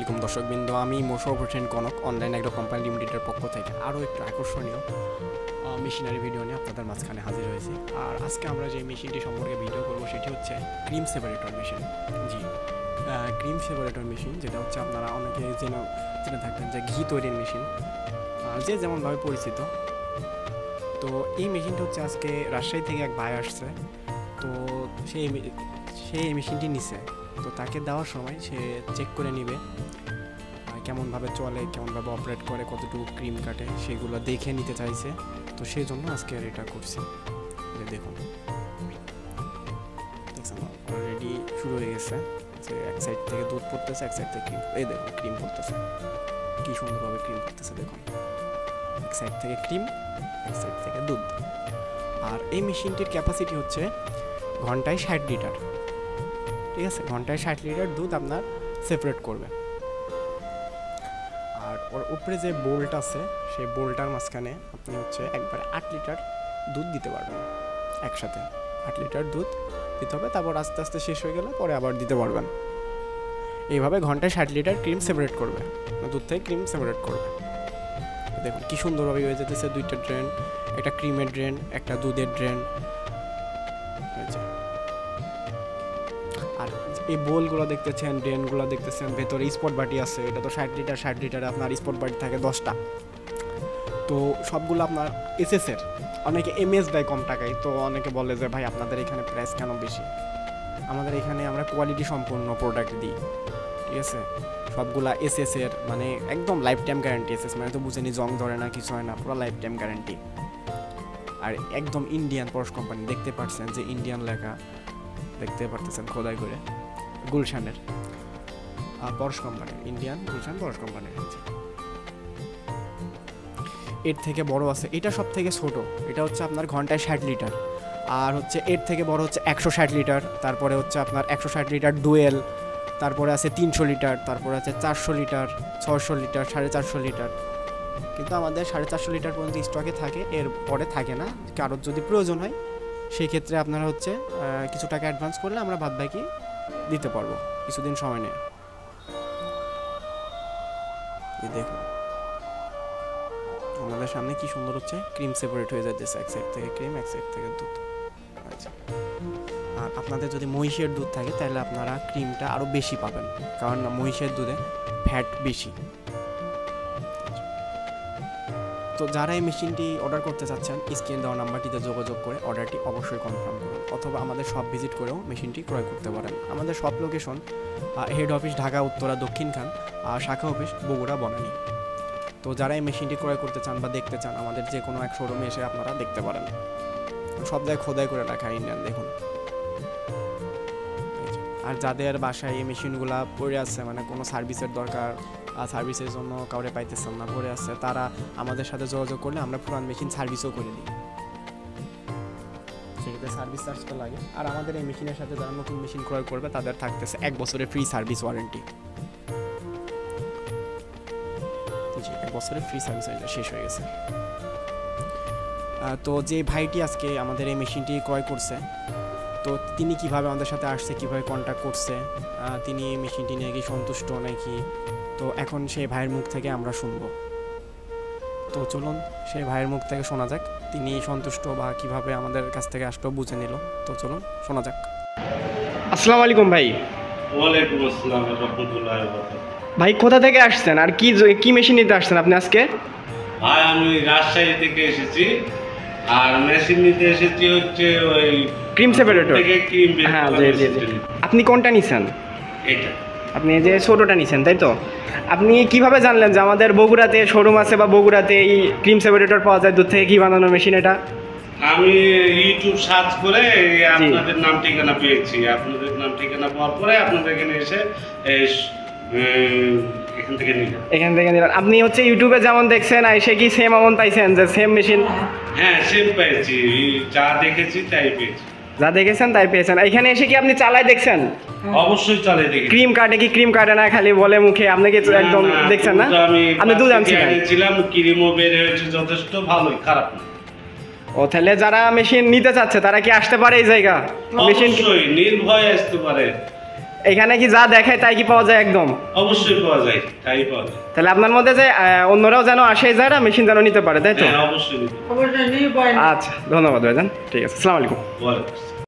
আলাইকুম দর্শকবৃন্দ, আমি Mosharraf Hossain Kanak online agro company লিমিটেডের পক্ষ থেকে আরও একটু আকর্ষণীয় মেশিনারি ভিডিও নিয়ে আপনাদের মাঝখানে হাজির হয়েছি। আর আজকে আমরা যে মেশিনটি সম্পর্কে ভিডিও করব সেটি হচ্ছে ক্রিম সেপারেটর মেশিন। জি, ক্রিম সেপারেটর মেশিন, যেটা হচ্ছে আপনারা অনেকে জেনে থাকবেন যে ঘি তৈরির মেশিন, যে যেমনভাবে পরিচিত। তো এই মেশিনটা হচ্ছে আজকে রাজশাহী থেকে এক ভাই আসছে, তো সেই এই মেশিনটি নিছে। তো তাকে দেওয়ার সময় সে চেক করে নিবে কেমনভাবে চলে, কেমনভাবে অপারেট করে, কতটুকু ক্রিম কাটে, সেগুলো দেখে নিতে চাইছে। তো সেই জন্য আজকে আর এটা করছি। দেখুন, দেখছেন অলরেডি শুরু হয়ে গেছে, যে এক সাইড থেকে দুধ পড়তেছে, এক সাইড থেকে ক্রিম। এই দেখুন ক্রিম পড়তেছে, কী সুন্দরভাবে ক্রিম পড়তেছে। দেখুন, এক সাইড থেকে ক্রিম, এক সাইড থেকে দুধ। আর এই মেশিনটির ক্যাপাসিটি হচ্ছে ঘন্টায় 60 লিটার। ঠিক আছে, ঘন্টায় 60 লিটার দুধ আপনার সেপারেট করবে। আর ওর উপরে যে বোল্ট আছে, সেই বোল্টার মাঝখানে আপনি হচ্ছে একবারে 8 লিটার দুধ দিতে পারবেন। একসাথে 8 লিটার দুধ দিতে হবে, তারপর আস্তে আস্তে শেষ হয়ে গেলে পরে আবার দিতে পারবেন। এইভাবে ঘন্টায় 60 লিটার ক্রিম সেপারেট করবে, দুধ থেকে ক্রিম সেপারেট করবে। দেখুন কী সুন্দরভাবে হয়ে যেতেছে। 2টা ড্রেন, একটা ক্রিমের ড্রেন, একটা দুধের ড্রেন। আর এই বোলগুলো দেখতেছেন, ড্রেনগুলো দেখতেছেন, ভেতরে স্পট বাটি আছে। এটা তো 60 লিটারে আপনার স্পট বাটি থাকে 10টা। তো সবগুলো আপনার এসএসের। অনেকে এমএস দেয় কম টাকায়, তো অনেকে বলে যে ভাই আপনাদের এখানে প্রাইস কেন বেশি। আমাদের এখানে আমরা কোয়ালিটি সম্পন্ন প্রোডাক্ট দিই। ঠিক আছে, সবগুলা এসএসের, মানে একদম লাইফ টাইম গ্যারান্টি। এসএস মানে তো বুঝেনি, জং ধরে না, কিছু হয় না, পুরো লাইফ টাইম গ্যারান্টি। আর একদম ইন্ডিয়ান পরশ কোম্পানি, দেখতে পাচ্ছেন যে ইন্ডিয়ান লেখা, দেখতে পারতেছেন খোদাই করে, গুলশানের পরশ কোম্পানি, ইন্ডিয়ান গুলশান পরশ কোম্পানির। এর থেকে বড় আছে, এটা সব থেকে ছোট। এটা হচ্ছে আপনার ঘন্টায় 60 লিটার। আর হচ্ছে এর থেকে বড় হচ্ছে 160 লিটার। তারপরে হচ্ছে আপনার 160 লিটার ডুয়েল। তারপরে আছে 300 লিটার। তারপরে আছে 400 লিটার, 600 লিটার, 450 লিটার। কিন্তু আমাদের 450 লিটার পর্যন্ত স্টকে থাকে, এর পরে থাকে না। কারোর যদি প্রয়োজন হয় সেই ক্ষেত্রে আপনারা হচ্ছে কিছু টাকা অ্যাডভান্স করলে আমরা বাদ বাকি দিতে পারবো, কিছুদিন সময় নেই। দেখুন আমাদের সামনে কি সুন্দর হচ্ছে ক্রিম সেপারেট হয়ে যাচ্ছে, এক সাইড থেকে ক্রিম, এক সাইড থেকে দুধ। আচ্ছা, আর আপনাদের যদি মহিষের দুধ থাকে তাহলে আপনারা ক্রিমটা আরও বেশি পাবেন, কারণ মহিষের দুধে ফ্যাট বেশি। তো যারা এই মেশিনটি অর্ডার করতে চাচ্ছেন, স্ক্রিনে দেওয়া নাম্বারটিতে যোগাযোগ করে অর্ডারটি অবশ্যই কনফার্ম করুন, অথবা আমাদের শপ ভিজিট করেও মেশিনটি ক্রয় করতে পারেন। আমাদের shop location head office Dhaka Uttara Dakshinkhan, আর শাখা অফিস বগুড়া বনানী। তো যারা এই মেশিনটি ক্রয় করতে চান বা দেখতে চান, আমাদের যে কোনো এক শোরুমে এসে আপনারা দেখতে পারেন। সব জায়গায় খোদাই করে রাখা ইন্ডিয়ান, দেখুন। আর যাদের বাসায় এই মেশিনগুলো পড়ে আছে, মানে কোনো সার্ভিসের দরকার, সার্ভিসের জন্য কাউরে পাইতেছেন না, পড়ে আছে, তারা আমাদের সাথে যোগাযোগ করলে আমরা পুরান মেশিন সার্ভিসও করে দিই। সেক্ষেত্রে সার্ভিস চার্জটা লাগে। আর আমাদের এই মেশিনের সাথে যারা নতুন মেশিন ক্রয় করবে তাদের থাকতেছে 1 বছরের ফ্রি সার্ভিস ওয়ারেন্টি। জি, 1 বছরের ফ্রি সার্ভিস শেষ হয়ে গেছে। তো যে ভাইটি আজকে আমাদের এই মেশিনটি ক্রয় করছে, তো তিনি কিভাবে আমাদের সাথে আসছে, কিভাবে কন্ট্যাক্ট করছে, তিনি এই মেশিনটি নিয়ে কি সন্তুষ্ট নাকি, তো এখন সেই ভাইয়ের মুখ থেকে আমরা শুনবো। তো চলুন সেই ভাইয়ের মুখ থেকে শোনা যাক, তিনি সন্তুষ্ট বা কিভাবে আমাদের কাছ থেকে আসলো বুঝে নিল। তো চলুন শোনা যাক। আসসালামু আলাইকুম ভাই। ওয়ালাইকুম আসসালাম ওয়া রাহমাতুল্লাহি ওয়া বারাকাতুহু। ভাই কোথা থেকে আসছেন, আর কি মেশিন নিতে আসছেন আপনি আজকে? ভাই আমি রাজশাহী থেকে এসেছি, আর মেশিন নিতে এসেছি হচ্ছে ওই ক্রিম সেপারেটর থেকে ক্রিম বের হ্যাঁ, করার জি। মেশিন। আপনি কোনটা নিছেন? এটা আপনি যে ছোটোটা নিছেন, তাই তো? আপনি কিভাবে জানলেন যে আমাদের বগুড়াতে শোরুম আছে বা বগুড়াতে এই ক্রিম সেপারেটর পাওয়া যায়, দুধ থেকে ঘি বানানোর মেশিন? এটা আমি ইউটিউব সার্চ করে আপনাদের নাম ঠিকানা পেয়েছি। আপনাদের নাম ঠিকানা পাওয়ার পরে আপনাদের এখানে এসে এখান থেকে নিলাম। আপনি হচ্ছে ইউটিউবে যেমন দেখছেন, এসে কি সেম এমন পাইছেন যে সেম মেশিন? হ্যাঁ, সেম পেয়েছি, যা দেখেছি তাই পেয়েছি। যা দেখেছেন তাই পেয়েছেন। এখানে এসে কি আপনি চালাই দেখছেন? অবশ্যই চালাই দেখি। ক্রিম কাটে কি ক্রিম কাটে না, খালি বলে মুখে? আপনি কি একদম দেখছেন না? আপনি দুধ আনছিলাম, ক্রিমও বের হয়েছে যথেষ্ট ভালোই, খারাপ না। ও, তাহলে যারা মেশিন নিতে চাচ্ছে তারা কি আসতে পারে এই জায়গা? মেশিন অবশ্যই নির্ভয়ে আসতে পারে। এখানে কি যা দেখায় তাই কি পাওয়া যায় একদম? অবশ্যই পাওয়া যায়, তাই পাওয়া যায়। তাহলে আপনার মধ্যে যে অন্যরাও যেন আসে যারা মেশিন যেন নিতে পারে, তাই তো? হ্যাঁ, অবশ্যই নিতে পারে। অবশ্যই নিয়ে পায় না। আচ্ছা, ধন্যবাদ ভাইজান, ঠিক আছে, আসসালামু আলাইকুম। ওয়ালাইকুম আসসালাম।